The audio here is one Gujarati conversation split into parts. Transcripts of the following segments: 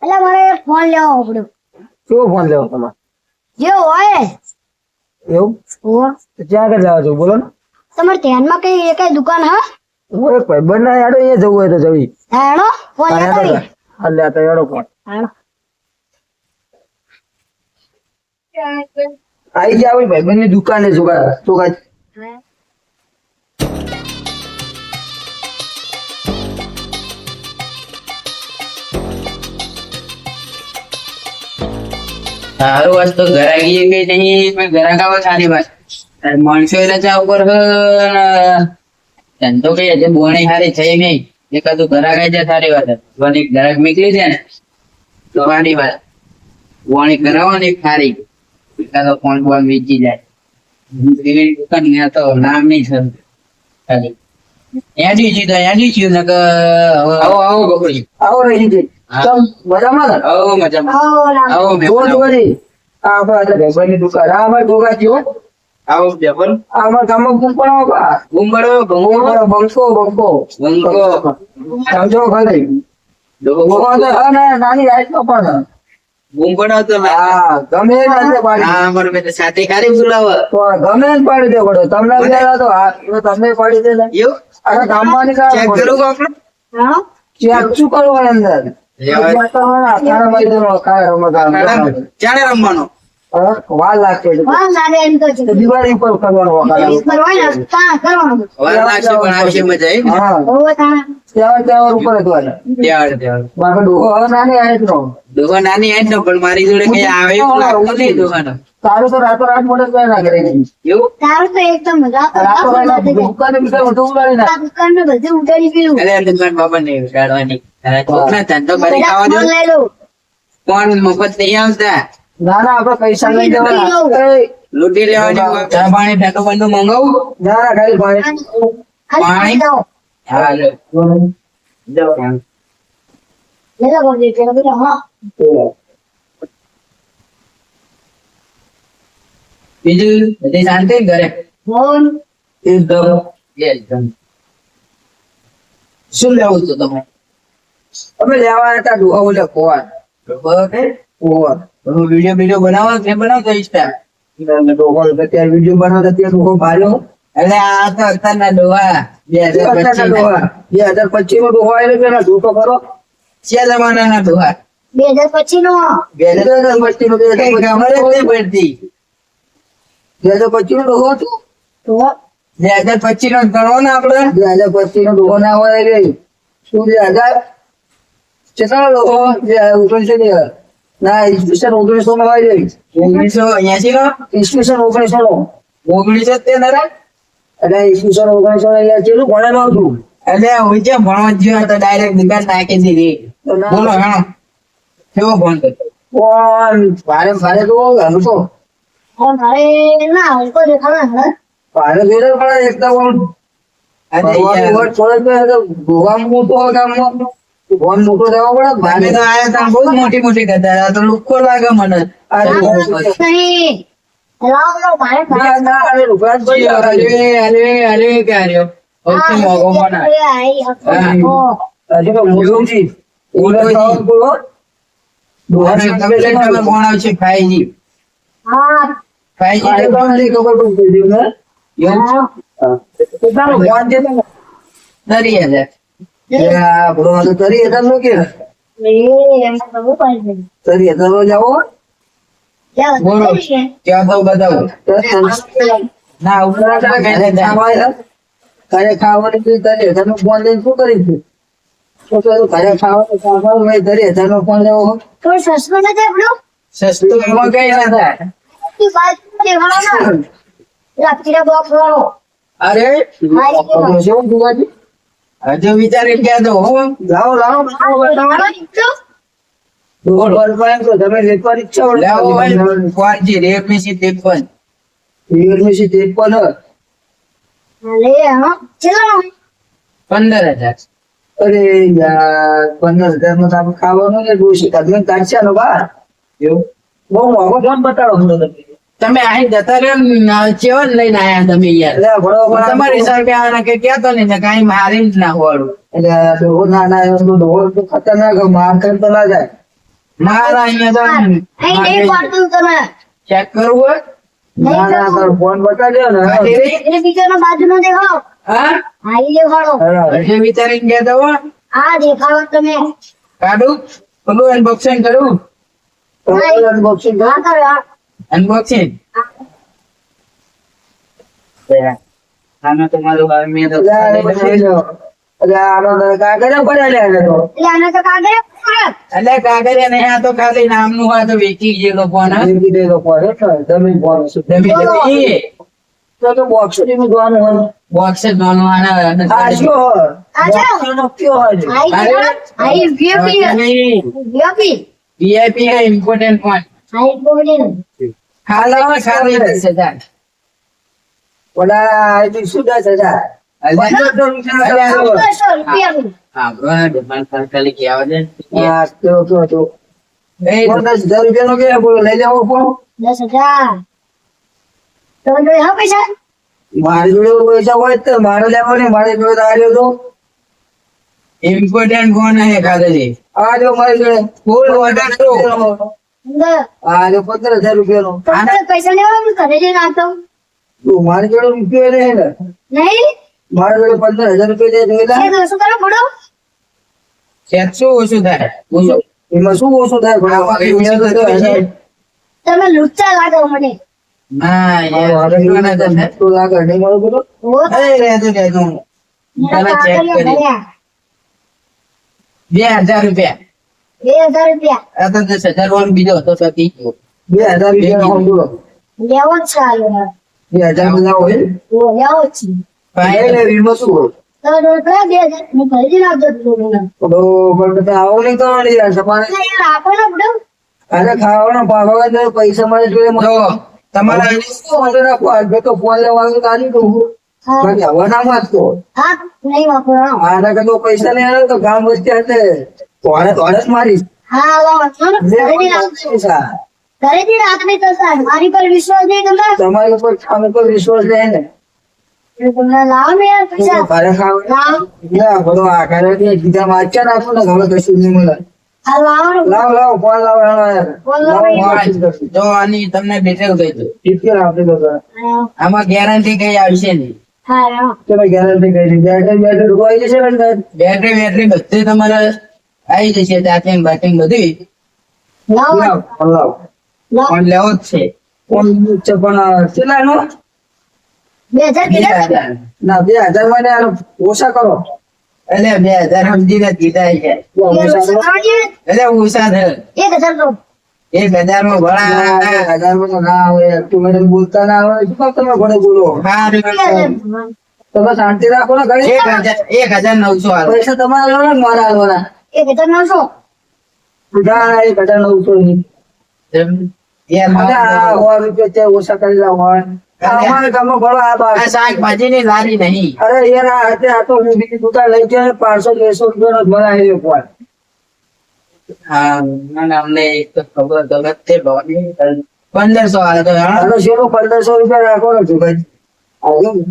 એટલે મારે એક ફોન લેવો પડ્યો. કેવો ફોન લેવો તમારે? જે હોય એવું હોવે. તો ક્યાં આગળ જાવ છો બોલો ને? તમારે ધ્યાનમાં કઈ દુકાન હા? હું એક ભાઈબંધ ના યાડો અહીંયા જવું હોય તો જવી. હા હેડો ફોન હા, લેતા યાડો. આવીએ. હા, લે આ તો યાડો ફોન. હેડો. આઈ ગયા હોય ભાઈબંધ ની દુકાને જોગા જોગા. સારું આજ તો ઘરાકી કઈ નહીં પણ ઘરાક આવે સારી વાત માણસો રજા ઉપર ધંધો કઈ હજુ બોણી સારી થઈ નહીં એકાદું ઘરાક આવી જાય સારી વાત વની ઘરાક નીકળી જાય ને તો સારી વાત બોણી કરાવવાની સારી એકાદો ફોન બોન વેચી જાય એવી દુકાન ત્યાં તો નામ નહીં સર ખાલી એડી જીધો એડી થયું ને આવો આવો બકરી આવો રહી જઈ. હા. ચમ મજામાં ને? આવો મજામાં આવો રામ. આવો જુઓ મેં જોવાની. આ આપણા ભાઈબંધ ની દુકાન. આ અમારી જોગા થયો. આવો બેપન આ અમારા ગામમાં ગુંપણ આવો બા. ગુંબડો ગુંપણ, બંકો બંકો. બંકો સમજો ખરી. ગુંપણ તો હા ને નાની હાઈટનો પણ. ગુંબડો તો હા ગમે એ રીતે પાડી. હા અમારે બેટા સાથે ખારી બોલાવે તો ગમે એ પાડી દે પડે. તમને વિચાર તો હા તો તમને પાડી દે ને. એવું આખા ગામમાં ની કાઢો ચેક પડે. કરું આપણે હા ચેક શું કરવાનું અંદર? લેવા. ચેક કરવાના. તારા ભાઈ દેવાનો કાંઈ રમત આવે. ચાલે રમવાનો હા, વાર લાગશે. ફોન લાગે એમ તો છે. તો દિવાળી પર કરવાનું વખત. વીસ પર હોય ને ત્યાં કરવાનું. વાર લાગશે પણ આવશે મજા આવી હા હોવે તાણા. તહેવાર ઉપર જ હોય. ત્યાં બાકી ડોહો હવે નાની હાઈટનો. દુકાન નાની આઈ ને પણ મારી જોડે કઈ આવે એવું લાગતું નહીં દુકાન તારું તો રાતોરાત મોડે જ ના કરે. એવું તારું તો એકદમ રાતોરાત દુકાને બીજા બધું ઉડાડી નાખે. દુકાન ને બધું ઉડાડી ગયું. અરે દુકાન બાબા ને કાઢવાની તારા છોકરા ધંધો કરી ખાવા દો ફોન લઈ લઉં. કોણ મફત નહીં આવતા ના ના આપડે પૈસા લઈ લૂંટી દેવાના. લઉં. એ, લૂંટી લેવાની ચા પાણી ઠંડુ બંડુ મંગાવું ના ના ખાલી પાણી. ખાલી દો. હા લે જાઓ લઈ લો બોલી પેલો પેલો હા. બીજું બધી શાંતિ ને ઘરે ફોન એકદમ શું લેવું છું તમે અમે લેવા હતા ડોહા બોલે કોણ કોણ વિડીયો વિડીયો બનાવો કે બનાવતો ઇન્સ્ટા ડોહો અત્યારે વિડીયો બનાવતા ત્યાં ડોહો ભાર્યો. એટલે આ તો અત્યારના ડોહા 2025 નો ડોહો આવેલો પેલા ઝૂઠો કરો. છે જમાનાના ડોહા 2025 નો 2025 નો કઈ ખબર જ નહીં પડતી 2025 નો ડોહો હતો. તો 2025 નો ગણો ને આપડે 2025 નો ડોહો ના હોય રે. શું 2000 કેટલા ડોહો 1900 ના ઈસવીસન 1900 નો હોય રે. 1980 નો ઈસવીસન 1900 નો 1973 એટલે ઈસવીસન 1900 ને યાર કેટલું ભણેલો હતું. એટલે હું જે ભણવા ગયો તો ડાયરેક્ટ દુકાન નાખી દીધી તો ના- બોલો હા કેવો ફોન કર્યો પણ ભારે ભારે તો ઘણું તો ફોન મારે ના હલકો દેખાડો ને ભારે જોડે પણ એકદમ આમ અને ભગવાનનું યાર, વટ છોડે તો ભગવાન મોટો હોય ગામમાં. ભગવાન મોટો થવા પડે ને અમે તો આયા તા બહુ મોટી મોટી કરતા હતા તો લુક્કો લાગે મને આ નહીં લાવ લો મારે ના ના અરે રૂપિયા જ પડી જાય. અરે અરે અરે કે આર્યો સૌથી મોંઘો ફોન આ. હજી તો મોટું છે. ઓલે ખાવાનું બોલો. અને તમે લેટરમાં ફોન આવશે 5G 5G આ તો નથી ખબર પડતી ને. એવું કેટલાનો ફોન છે તમે? 30,000 આ બરો તો 30,000 નો કે 30,000 નો જાઓ. બોલો ત્યાં તો બતાવો ના ઉપર કઈ ઘરે ખાવાની બી 30,000 નો ફોન લઈને શું કરીશું? તો તો ઘરે ખાવાનું ખાવાનું હોય 30,000 નો ફોન લેવો હોય. સસ્તું એમાં કઈ ના થાય બોક્સ વાળો અરે તો શું જોવાજી? હજુ વિચારીને કહે દો હો લાવો લાવો બતાવો બતાવો. બોલ બોલ તો તમે લેવાની ઈચ્છા હોય લાવો ભાઈ 4G Redmi C53 Realme C 53 લે હા ચલો 15,000 અરે યાર 15,000 નો તો આપણે ખાવાનું ને ડોસી કાઢીને કાઢશે નો બાર. એવું બહુ મોંઘો ફોન બતાડો મને તમે. તમે અહીં જતા રહ્યો ને ચેવન લઈને આયા તમે યાર એટલે ભણો ભણો તમારી હિસાબે આને કે કહેતો નહીં ને કાંઈ મારી જ ના હોવાડું એટલે ડોહો ના ના એમ તો ડોહો તો ખતરનાક માર કરી તો ના જાય. મારા અહીંયા તો અહીં નહીં પાડતું તમે. ચેક કરવું હોય ના ના તારો ફોન બતાડ્યો ને કાઢી રહી? એ બીજાનો બાજુનો દેખાડો. હા હા, ઈ દેખાડો. હજુ વિચારીને ગયા તો આ દેખાડો તમે. કાઢું પેલું અનબોક્સિંગ કરું અનબોક્સિંગ હા, કરો, હા. અનબોક્સિંગ આમાં તો મારું હવે મેં તો કાગળ પડ્યા લે તો એટલે આને તો કાગળ પડે. એટલે કાગળિયા નહીં આ તો ખાલી નામનું હોય તો વેચી ગયેલો ફોન હા? જિંદગી દે તો પડે તો તમે ફોન તમે જમી તો બોક્સ ની જોવાનું હોય બોક્સ જ નાનું આના આ શું હોય આ છે? બોક્સ નો કયો હોય છે? આ ઈ દેખાડો. આ ઈ VIP. VIP. વીઆઈપી है इम्पोर्टेंट पॉइंट આ ઈ બોડીને. ખાલી 10,000 ઓલા એ શું દે છે જા ₹500 રૂપિયાનું. હા બરો ડિમાન્ડ સરકારી કે આવે છે આ તો એ 10,000 રૂપિયાનો કે બોલો લઈ લેવો ફોન 10,000. તમે જોઈ હા પૈસા? મારી જોડે પૈસા હોય તો મારે લેવો ને મારી જોડે તો આવ્યો તો इम्पोर्टेंट फोन है खाली આ જો મારી જોડે ફૂલ ઓર્ડર તો અંદર. આ જો 15,000 રૂપિયાનો તમારે પૈસા લેવા હું ઘરે જઈને આપતો. તું મારી જોડે રૂપિયો નહીં ને નહીં? મારી જોડે 15,000 રૂપિયા દે જોઈલા એ તો શું કરો પડો? 700 ઓછું થાય ઓછું એમાં શું ઓછું થાય પણ આમાં કઈ ઓછું તો હજાર. તમે લુચ્ચા લાગો મને. ના યાર જોવાના તમને તો આગળ નહીં મારું બધું ઓ અરે રહેતું રહેતું મેં તને ચેક કાગળિયા કરી ભર્યા. 2,000 રૂપિયા 2,000 રૂપિયા. આ તો 10,000 વાળો બીજો હતો તો પી ગયો 2,000 રૂપિયા હોમ બોલો લેવો જ છે આ લોકો. 2,000 ના હોય ઓ, લેવો જ છે. ભાઈ ને વીમો શું હોય તમે તો પેલા 2,000 હું ઘરે જઈને આપતો હતો તમને. તો પણ તમે આવો નહીં તો નહીં યાર તમારે ના યાર, આપો ને બધું. અરે ખાવાનો ભાવ હોય તો પૈસા મારી જોડે જો તમારા વાંધો ના કોઈ તો ફોન લેવાનું કાઢી દઉં હા. બાકી હવે ના વાંચતો હા, નહીં વાપરવાનો. આના કરતા પૈસા નહીં આવે તો ગામ વચ્ચે હશે તોડે જ મારીશ હા, વાપરો ને. ઘરે જઈને આપજો. પૈસા ઘરે જઈને આપને તો સાહેબ, મારી પર વિશ્વાસ નહીં તમને. તમારી ઉપર કામ ઉપર વિશ્વાસ રહે ને એટલે તમને લાવો ને યાર પૈસા. ઘરે ખાવ લાવો. ના બધો આ ઘરે બીજા વાંચ્યા નાખો ને હવે કશું નહીં મળે હા, લાવો ને. લાવ લાવ ફોન લાવ યાર ફોન લાવો યાર. જો આની તમને ડિટેલ દઈ દઉં ટીપી આપી દો સર હા, આમાં ગેરંટી કઈ આવશે નહીં હા, હા. તમે ગેરંટી કરી બેટરી બેટરી ડૂબાઈ જશે ને અંદર? બેટરી બેટરી બધું તમારે આવી જશે ચાર્જિંગ બાટિંગ બધી લાવો. લાવ ફોન લાવ લાવો. ફોન લેવો જ છે ફોન છે પણ કેટલા નો 2,000 કીધા? ના 2,000 માં ને આનો ઓછા કરો એટલે 2,000 સમજીને કીધા છે ઓછા કરો એટલે ઓછા છે 1,000 તો. 1,000 માં ભણા 1,000 માં તો ના આવે તું મને બોલતા ના આવે શું કામ તમે ઘરે બોલો સારું 2,000. તમે શાંતિ રાખો ને ઘરે 1,900 હાલો પૈસા તમારા લો ને મારા આલવાના 1,900. ના 1,900 નહીં એમ અને આ 100 રૂપિયા છે ઓછા કરી લાવો અમારે ગામમાં ભણો આ બાર આ શાકભાજી ની લારી નહીં અરે યાર આ હાથે આ તો હું બીજી દુકાન લઈ ગયો 500-200 રૂપિયાનો જ મને આવ્યો ફોન હા મને અમને એક તો ખબર તો તે ભાવની 1,500 હાલે તો હા આનો શેરો 1,500 રૂપિયા રાખો ને ભાઈ આવ્યો ને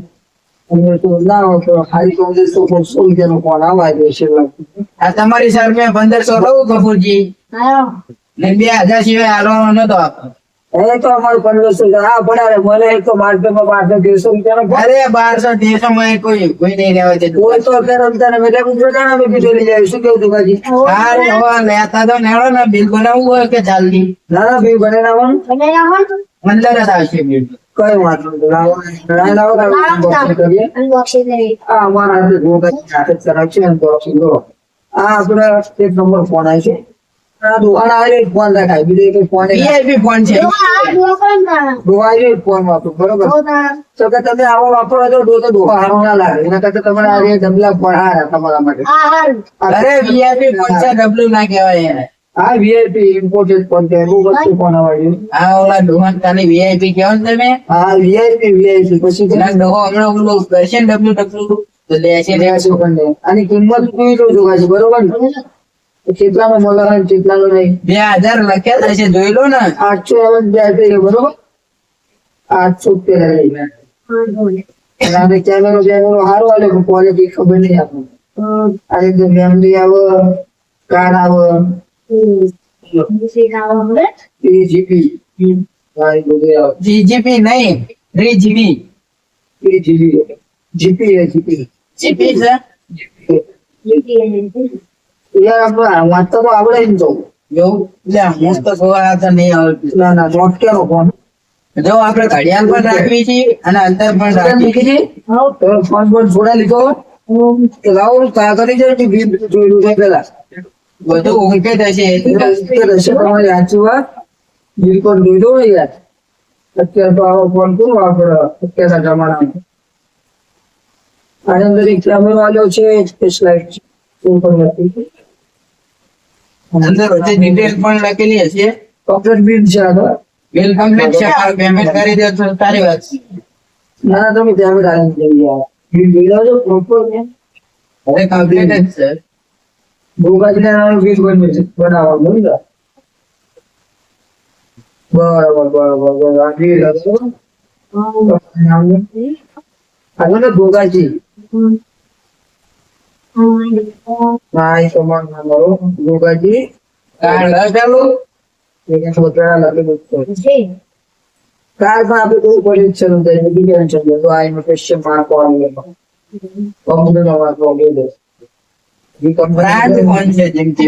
અને તો ના હોય તો ખાલી 1,500 રૂપિયાનો ફોન આવવા દે છે આ તમારી સર મેં 1,500 લઉં કપૂરજી હા. ને 2,000 સિવાય હાલવાનો નતો આપતો એ તો અમારું 1,500 હા પણ મને એક તો માર્કેટમાં 500-200 રૂપિયાનો ફોન અરે 1200 માં કોઈ નહીં લેવા દે કોઈ તો અત્યારે રમતા ને એટલે ગુજરાત અમે બીજો લઈ જાય શું કેવું દુકાનજી હારું હવે લેતા તો નેળો ને બિલ બનાવવું હોય કે જલ્દી ના ના ભાઈ બને લાવવાનું તમે લાવો ને. અંદર જ આવશે બિલ કઈ વાંધો નહીં લાવો unboxing કરીએ Unboxing કરી. આ અમારા હાથે ગોગા હાથે ચરાવ છે unboxing કરો આ આપણે એક નંબર ફોન આવી છે આ દુકાન આવી ફોન રાખાય બીજો એક ફોન વીઆઈપી ફોન છે જો આ જુઓ કરો ને તારા. દુકાન ફોન વાપરો બરોબર જો તારા. તો કે તમે આવો વાપરો તો દુકાન હારો ના લાગે એના કરતા તમારે આ ડબલા ફોન હારા તમારા માટે હા, હારું. અરે વીઆઈપી ફોન છે ડબલું ના કહેવાય એને આ વીઆઈપી ઇમ્પોર્ટેડ ફોન છે બહુ વસ્તુ ફોન આવે આ ઓલા ડોહન ખાલી વીઆઈપી કહેવાય ને તમે હા વીઆઈપી પછી ના ડોહો હમણાં ઓલું કરશે ને ડબલું તો લેશે લેશે આની કિંમત જોઈ લો જોવા છે બરોબર ને કેટલાનો મળે છે કેટલાનો નહીં 2,000 લખ્યા હશે જોઈ લો ને 800 બેટરી બરોબર 800 રૂપિયા હા, બોલે. અને કેમેરો સારો આવે પણ ક્વોલિટી ખબર નહીં આપણને હમ. આ રીતે મેમરી આવે કાર્ડ આવે હમ. 3GB. હા, એ બધું આવે. GGP નહીં 3GB. 3GB. GP है, GP. GP છે યાર આપણે વાંચતા તો આવડે જ ને તો. એવું લે હું તો જોવા તો નહીં આવડતું. ના ના નોટ કેનો ફોન જો આપણે ઘડિયાળ પણ રાખવી છે અને અંદર પણ રાખવી મૂકી દે. તો ફોન પર જોડા લીધો તો લાવો કાગળ જાય કે બિલ જોયેલું છે પેલા બધું ઓકે થશે તમારી સાચી વાત બિલ પર જોઈ દો ને યાર અત્યારે તો આવો ફોન કોણ વાપરે અત્યારના જમાનામાં આની અંદર એક કેમેરો આવ્યો છે સ્પેશલાઇટ ઉપર નથી અંદર બધી ડિટેલ પણ લખેલી હશે કમ્પ્લીટ બિલ છે આગળ બિલ કમ્પ્લીટ છે પેમેન્ટ કરી દે તો સારી વાત છે ના ના તમે ત્યાં આવી જઈએ યાર બિલ જોઈ આવજો પ્રોપર હવે કમ્પ્લીટ જ છે ભોગાજીને બિલ બનાવવાનું બરાબર બરાબર આ બિલ હતું આગળ ભોગાજી હા એ સમાન નામ ભોગાજી કાર્ડ લખેલું એક છોકરા લખેલું છે કાર પણ આપણે કોઈ પરીક્ષા નું થાય બીજા છે તો આ એનો ક્વેશ્ચન માર્ક આવી ગયો કોમ્પ્યુટર નો માર્ક આવી ગયો જી બ્રાન્ડ ફોન છે જેમ કે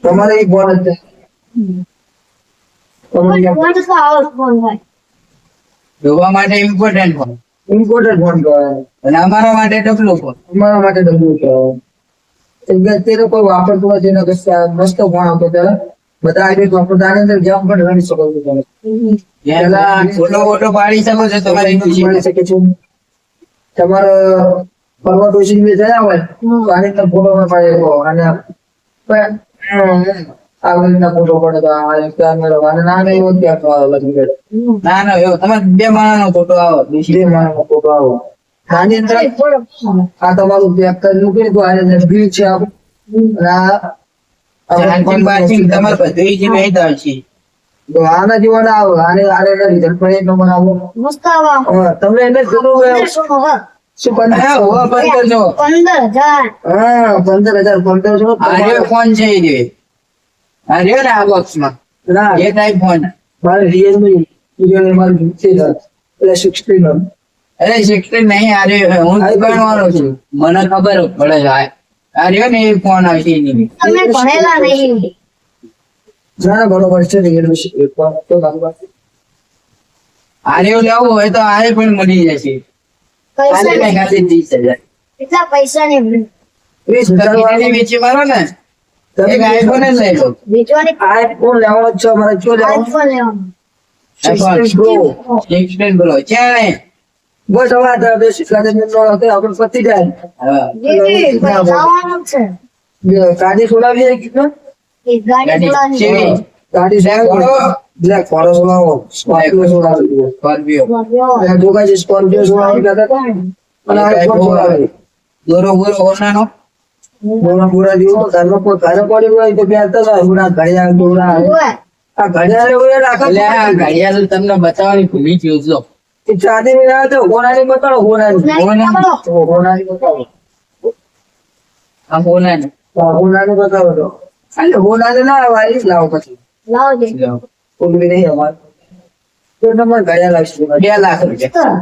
તમારે એક બોનસ છે જોવા માટે ઇમ્પોર્ટન્ટ ફોન ઇમ્પોર્ટન્ટ ફોન કહેવાય અને અમારા માટે ડબલું ફોન અમારા માટે ડબલું કહેવાય અત્યારે કોઈ વાપરતું નથી એના કરતા મસ્ત ફોન આવતો ત્યારે બધા આવી વાપરતા આની અંદર જેમ પણ રમી શકો છો તમે પેલા ફોટો પાડી શકો છો તમારી ખુશી મળી શકે છે તમારો ફરવા ડોસી મેં જયા હોય તો આની અંદર ફોટો માં પાડી શકો અને આવી રીતના ફોટો પડે તો આ કેમેરો અને ના એવો ત્યાં તો આવે લગી ગયો ના ના એવું તમારે બે માણસનો ફોટો આવે બે માણસનો ફોટો આવો આની અંદર આ તમારું પેક કરી મૂકી તો આની અંદર બિલ છે આપણું ચાર્જિંગ બાર્જિંગ તમારે બધું જ નહીં આવશે તો આના જેવા ના આવે આને આને રિઝલ્ટ પણ એક નંબર આવો તમને એને જોડું શું 15 હા હોવા બંધ કરજો 15,000 હા 15,000 1500 આ ફોન છે એ રહ્યો. આ રહ્યો ને આ બોક્સમાં ના એ ટાઈપ ફોન મારે રિયલમી મારે છે એટલે 16 અરે 16 નહીં આ રહ્યો હું દુકાન વાળો છું મને ખબર પડે છે આ રહ્યો ને એ ફોન આવશે એની તમે ભણેલા નહીં ના બરોબર છે રિયલમી તો બાબત આ રહ્યો લેવું હોય તો આ પણ મળી જશે પૈસા આને કઈ ખાલી 30,000 એટલા પૈસા ને 20,000 વાળો વેચી મારો ને એક આઈફોન જ લઈ લો વેચવાની આઈફોન લેવાનો છે મારે શું લેવાનું આઈફોન લેવાનું 16 Pro 16 બોલો છે ને બસ હવે આ 10,000 નો હતો આપણે પતી જાય હા જવાનું છે ગાડી સોલાવી જાય કેટલો એ ગાડી ગાડી ચલાવવાની. ચેવી ગાડી બ્લેક ફોરો સોલાવો સ્કોર્પિયો સોલાવી સ્કોર્પિયો અને જોગાજી સ્કોર્પિયો સોલાવી ગયા હતા અને આઈફોન સોલાવી દોરો બોરો ઓનાનો બોલા પૂરા દીવો ઘરમાં કોઈ ઘરે પડી હોય તો પહેરતા જાય પૂરા ઘડિયાળ દોરા ઓય, આ ઘડિયાળ એવું એટલે આ રાખો ઘડિયાળ તમને બતાવવાની ભૂલી ગયો છો એ ચાંદી ની ના તો હોનાની બતાડો હોનાની ના, બતાવો. હોનાની બતાવો આ ઓનાનો હોનાની બતાવો તો એટલે હોનાની ના વાળી જ લાવો પછી લાવજે. ઓલી નહીં અમારે તો તમારે ઘડિયાળ આવશે 2 લાખ રૂપિયા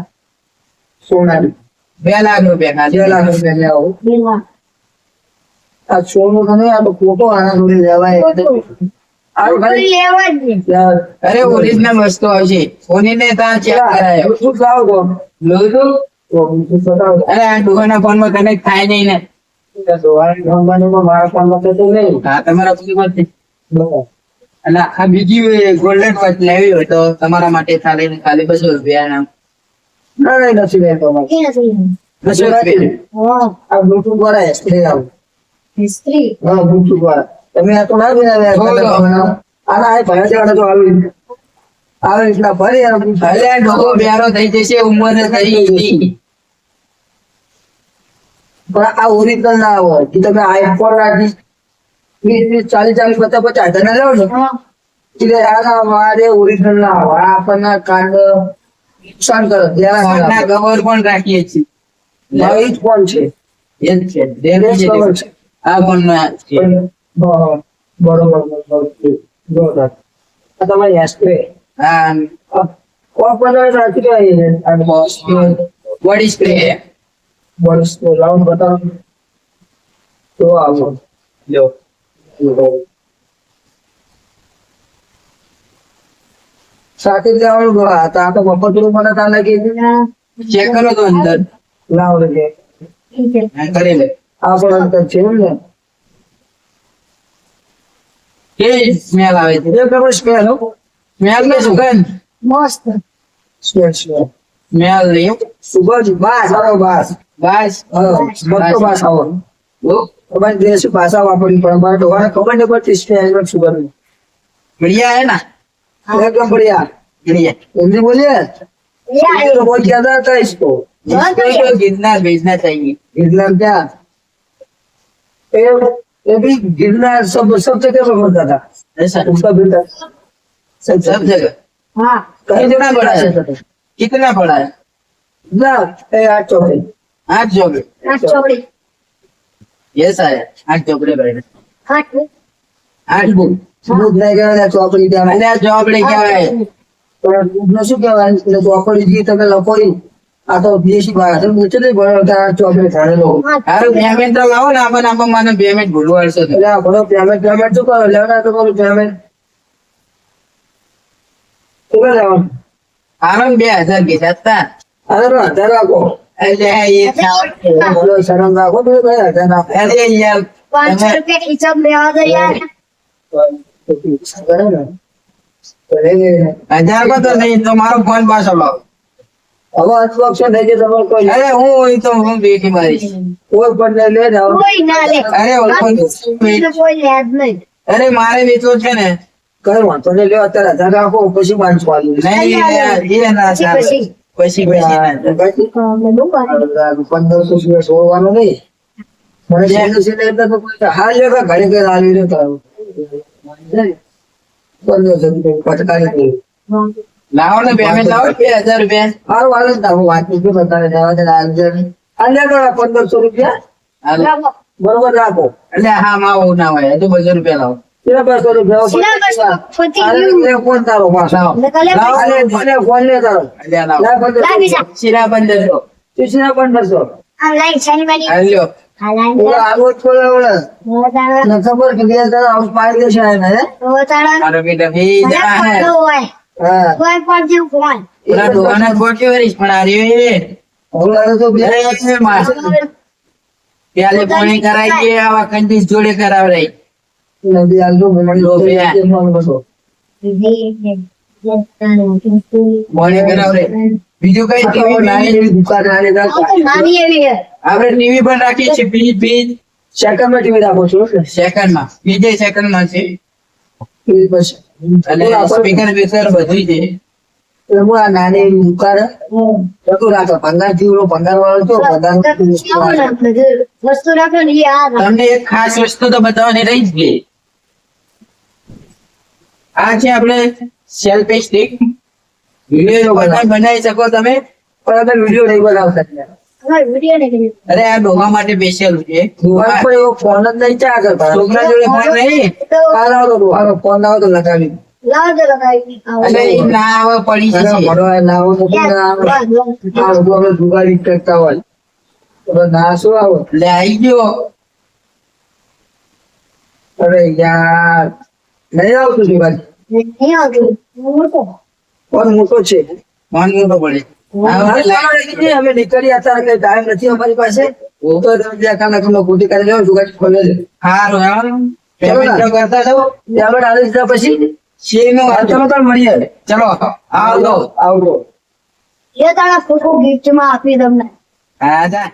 સોનાની 2 લાખ રૂપિયા 2 લાખ રૂપિયા લેવો બિલમાં. આ સોનું તો નહીં આ તો ફોટો આના જોડે લેવાય આ કોઈ લેવા જ નહીં. અરે ઓરિજિનલ વસ્તુ આવશે ફોનીને ત્યાં ચેક કરાય બ્લુટૂથ લાવો તો બ્લુટૂથ બ્લુટૂથ બતાવો અરે આ દુકાનના ફોનમાં કનેક્ટ થાય નહીં ને મારા ફોનમાં તો નહીં હા તમારા ફોનમાં જ બરાબર. અને આ બીજી ગોલ્ડન વોચ લેવી હોય તો તમારા માટે ખાલી 200 રૂપિયા ના નહીં નથી લેતો અમારે. એ નથી. 200 રૂપિયા હા, આ બ્લુટૂથ વાળા એક્સપ્રે આવું history. હા બ્લુટૂથ વાળા તમે આ તો ના આના આ ભયા જવાના તો આવી રીતના ભરી અને ભલે આ ડોકો બ્યારો થઈ જશે ઉંમર થઈ ગઈ પણ આ ઓરિજિનલ ના હોય કે તમે આઈફોન રાખી 20, 40, 50, 50 ના લેવો છો હા, એટલે આના મારે ઓરિજિનલ ના હોય આ આપણને કાર્ડ નુકસાન કરે ફોનના કવર પણ રાખીએ છીએ નવી જ ફોન છે એ જ છે એ જ cover છે. આ ફોન પણ, બરોબર બરોબર. જોરદાર. આ તમારી એસ્પ્રે હા કોપ બનાવે રાખી દો અને બોડી સ્પ્રે બોલ્સ નો રાઉન્ડ બતાવો તો આવો લ્યો સાથે જ લેવાનું તો આ તો મફત રૂમ મને ત્યાં લાગી ચેક કરો તો અંદર લાવ લે હા, કરી લે આ પણ અંતર છે ને કેવી સ્મેલ આવે છે એક નંબર સ્મેલ હો સ્મેલ કે સુગંધ મસ્ત સ્મેલ સ્મેલ સ્મેલ નહીં સુગંધ બાસ આવો બાસ બસ મસ્ત બાસ આવો તમારી દેશી ભાષા વાપરવી પડે મારે તો ખબર નહીં પડતી સ્મેલ સુગંધ बढ़िया है ना एकदम बढ़िया बढ़िया हिंदी बोलिए हिंदी तो बहुत ज्यादा आता है इसको इसको तो गिरनार भेजना चाहिए गिरनार क्या ये भी गिरनार सब सब जगह पे होता था ऐसा उसका बेटा सब जगह હા कहीं कितना जगह बड़ा है होता था कितना बड़ा है ना ये 8 चौके 8 चौकड़े આ ચોકડી ऐसा है 8 चौकड़े बैठे હાટ 8 बुक दूध नहीं कहेવાય ચોકડી કહેવાય અને આ ચોકડી કહેવાય પણ દૂધને શું કહેવાય એટલે ચોકડી જે તમે લખોડી આ તો દેશી ભાષા નીચે નહીં ભણ્યો ત્યાં ચોકડી ભણેલો હારું પેમેન્ટ તો લાવો ને આમાં મને પેમેન્ટ ભૂલવાડશો તો એટલે આ બધો પેમેન્ટ પેમેન્ટ શું કરો લેવાના તો કરો પેમેન્ટ શું લેવાનું આનો 2000 કીધા હતા અરે તો 1000 રાખો એટલે એ બોલો શરમ રાખો તો ભાઈ 1000 રાખો અરે યાર 500 રૂપિયા હિસાબ લેવા દો યાર કરે ને તો લઈ લે 1000 કો તો નહીં તો મારો ફોન પાછો લાવો હવે અનબોક્સિંગ થઈ ગયું તમારે કોઈ અરે હું તો હું બેટી મારીશ કોઈ પણ લઈ લે જાઓ કોઈ ના લે અરે ઓળખો કોઈ લે જ નહીં અરે મારે વેચવો છે ને કઈ વાંધો નહીં લ્યો અત્યારે 1000 રાખો પછી 500 આલી નહીં એ ના ચાલે પછી ના પછી મેં કરે 1500 રૂપિયા છોડવાનું નહીં મને સીધું સીધું એટલે તો કોઈ હાલ લે ઘરે ઘરે આવી રહ્યો તારું 1500 રૂપિયા પટકારી દે લાવો ને પેમેન્ટ લાવો 2000 રૂપિયા હારું હાલ ને હું વાત નહીં બતાવે જવા દે આજે તો 1500 રૂપિયા હાલો. બરોબર રાખો એટલે હા માં ના હોય હજુ 200 રૂપિયા લાવો તેના 500 રૂપિયા સિલેબસ પતી અરે ગયું લે ફોન તારો પાછો લાવો. મેં કાલે લાવો. અરે ફોન લે તારો એટલે લાવો લા 1500 લાવી જા. શીરા 1500 તીસરા 1500 આ લાઈન સાની માની હાલ્યો આ લાઈન ઓલા આવો છોડે ઓલા વધારે ને ખબર કે બે તારા હાઉસ પાડી દેશે આને હે વધારે મારો બેટા ભઈ જા હે હોય હા કોઈ પણ જેવું ફોન ઓલા ડોહાના ગોઠવી વરીશ પણ આ રહ્યો એ ઓલા તો બે અરે માસ પ્યાલે પાણી કરાઈ કે આવા કંજૂસ જોડે કરાવરાઈ નદી આલજો મળી લો બે. બસો પાણી કરાવરાઈ બીજું કઈ ટીવી નાની એવી દુકાન આને નાની એવી છે આપણે ટીવી પણ રાખીએ છીએ બીજ સેકન્ડ માં ટીવી રાખો છો સેકન્ડ માં બીજે સેકન્ડ માં છે ટીવી પછી અને સ્પીકર બીકર બધું છે એટલે હું આ નાની એવી દુકાન જતું રાખો 15 જીવડો 15 વાળો છો 15 વસ્તુ રાખો ને એ આ રાખો. તમને એક ખાસ વસ્તુ તો બતાવવાની રહી જ ગઈ આ છે આપણે સેલ્ફી સ્ટિક વિડીયો બનાવી શકો તમે પણ અમે વિડીયો નહીં બનાવતા અમારે વિડીયો ને કર્યું. અરે આ ડોહા માટે સ્પેશિયલ છે દુકાન પર એવો ફોન જ નહીં ચા કરતા છોકરા જોડે ફોન નહીં તો કાલ આવતો દુકાનો ફોન આવો તો લગાવી લાવ દે લગાવી અને એ ના આવે પડી અરે જશે ભણવા ના આવો તો શું ના આવે આ બધું આપણે જુગારી કરતા હોય તો ના શું આવો એટલે આવી ગયો અરે યાર નહીં આવતું જુગારી નહીં આવતું મોટો ફોન મોટો છે ફોન મોટો પડે અમે નીકળી અત્યારે કઈ ટાઈમ નથી અમારી પાસે તો તમે બે કાના ખોટી કરી લેવો જુગારી ખોલે છે સારું પેમેન્ટ તો કરતા જાઓ ત્યાં આવી દીધા પછી શેનું ચલો તાર મળીએ ચલો આવજો આવજો એ તારા ફોટો ગિફ્ટ માં આપી તમને હા જા